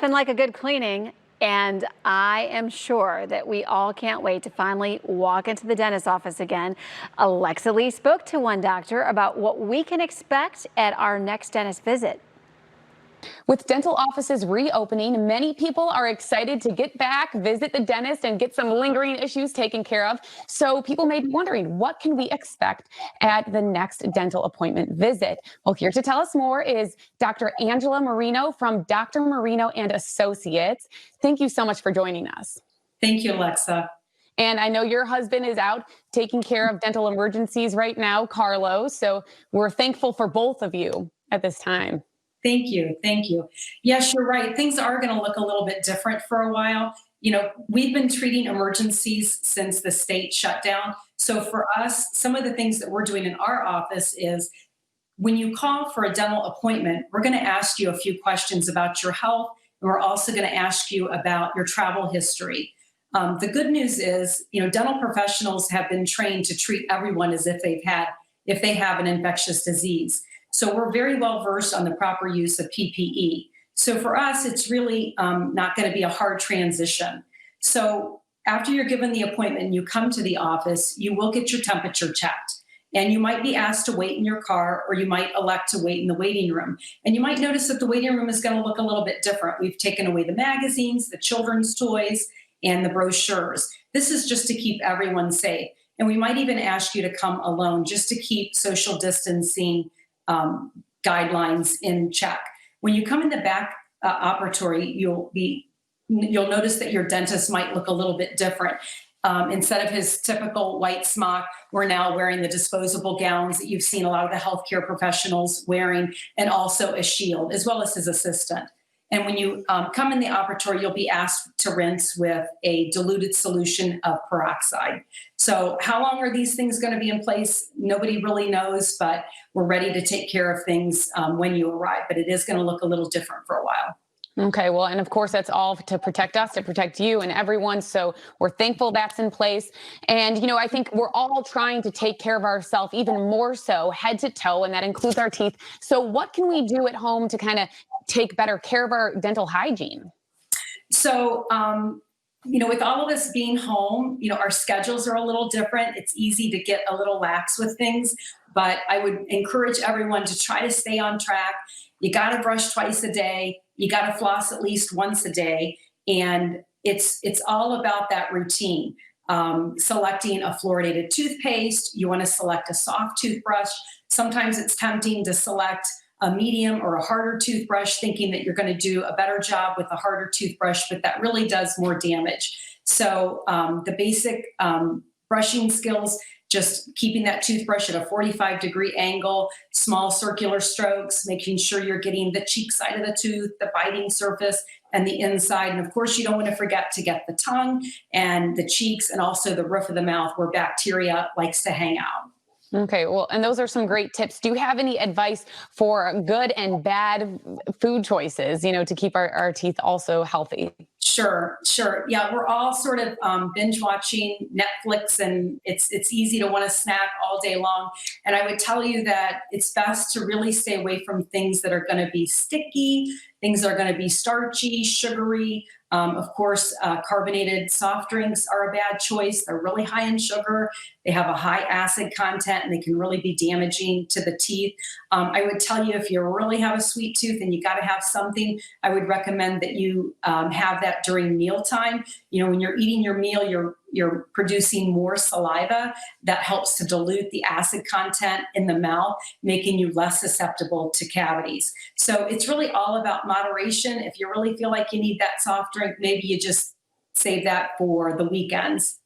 Nothing like a good cleaning, and I am sure that we all can't wait to finally walk into the dentist's office again. Alexa Lee spoke to one doctor about what we can expect at our next dentist visit. With dental offices reopening, many people are excited to get back, visit the dentist, and get some lingering issues taken care of. So people may be wondering, what can we expect at the next dental appointment visit? Well, here to tell us more is Dr. Angela Marino from Dr. Marino and Associates. Thank you so much for joining us. Thank you, Alexa. And I know your husband is out taking care of dental emergencies right now, Carlos. So we're thankful for both of you at this time. Thank you. Thank you. Yes, you're right. Things are going to look a little bit different for a while. We've been treating emergencies since the state shut down. So for us, some of the things that we're doing in our office is when you call for a dental appointment, we're going to ask you a few questions about your health. And we're also going to ask you about your travel history. The good news is, dental professionals have been trained to treat everyone as if they have an infectious disease. So we're very well versed on the proper use of PPE. So for us, it's really not going to be a hard transition. So after you're given the appointment, you come to the office, you will get your temperature checked. And you might be asked to wait in your car, or you might elect to wait in the waiting room. And you might notice that the waiting room is going to look a little bit different. We've taken away the magazines, the children's toys, and the brochures. This is just to keep everyone safe. And we might even ask you to come alone just to keep social distancing guidelines in check. When you come in the back operatory, you'll notice that your dentist might look a little bit different. Instead of his typical white smock, we're now wearing the disposable gowns that you've seen a lot of the healthcare professionals wearing, and also a shield, as well as his assistant. And when you come in the operatory, you'll be asked to rinse with a diluted solution of peroxide. So how long are these things going to be in place? Nobody really knows, but we're ready to take care of things when you arrive. But it is going to look a little different for a while. Okay, well, and of course, that's all to protect us, to protect you and everyone. So we're thankful that's in place. And, I think we're all trying to take care of ourselves even more so head to toe, and that includes our teeth. So what can we do at home to kind of take better care of our dental hygiene? So, with all of us being home, our schedules are a little different. It's easy to get a little lax with things, but I would encourage everyone to try to stay on track. You got to brush twice a day. You got to floss at least once a day. And it's all about that routine. Selecting a fluoridated toothpaste. You want to select a soft toothbrush. Sometimes it's tempting to select a medium or a harder toothbrush, thinking that you're going to do a better job with a harder toothbrush, but that really does more damage. So the basic brushing skills, just keeping that toothbrush at a 45-degree angle, small circular strokes, making sure you're getting the cheek side of the tooth, the biting surface, and the inside. And of course, you don't want to forget to get the tongue and the cheeks and also the roof of the mouth where bacteria likes to hang out. Okay, well, and those are some great tips. Do you have any advice for good and bad food choices, to keep our teeth also healthy? Sure. Yeah, we're all sort of binge watching Netflix, and it's easy to want to snack all day long. And I would tell you that it's best to really stay away from things that are going to be sticky, things that are going to be starchy, sugary. Of course, carbonated soft drinks are a bad choice. They're really high in sugar. They have a high acid content, and they can really be damaging to the teeth. I would tell you, if you really have a sweet tooth and you got to have something, I would recommend that you have that during mealtime. When you're eating your meal, you're producing more saliva that helps to dilute the acid content in the mouth, making you less susceptible to cavities. So it's really all about moderation. If you really feel like you need that soft drink, maybe you just save that for the weekends.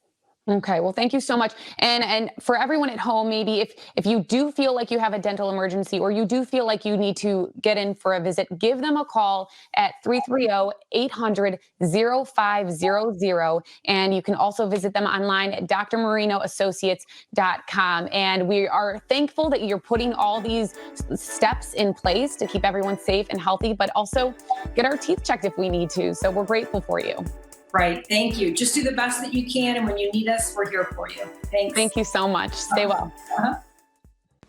Okay, well, thank you so much. And for everyone at home, maybe if you do feel like you have a dental emergency, or you do feel like you need to get in for a visit, give them a call at 330-800-0500. And you can also visit them online at drmarinoassociates.com. And we are thankful that you're putting all these steps in place to keep everyone safe and healthy, but also get our teeth checked if we need to. So we're grateful for you. Right. Thank you. Just do the best that you can. And when you need us, we're here for you. Thanks. Thank you so much. Stay well.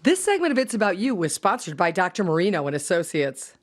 This segment of It's About You was sponsored by Dr. Marino and Associates.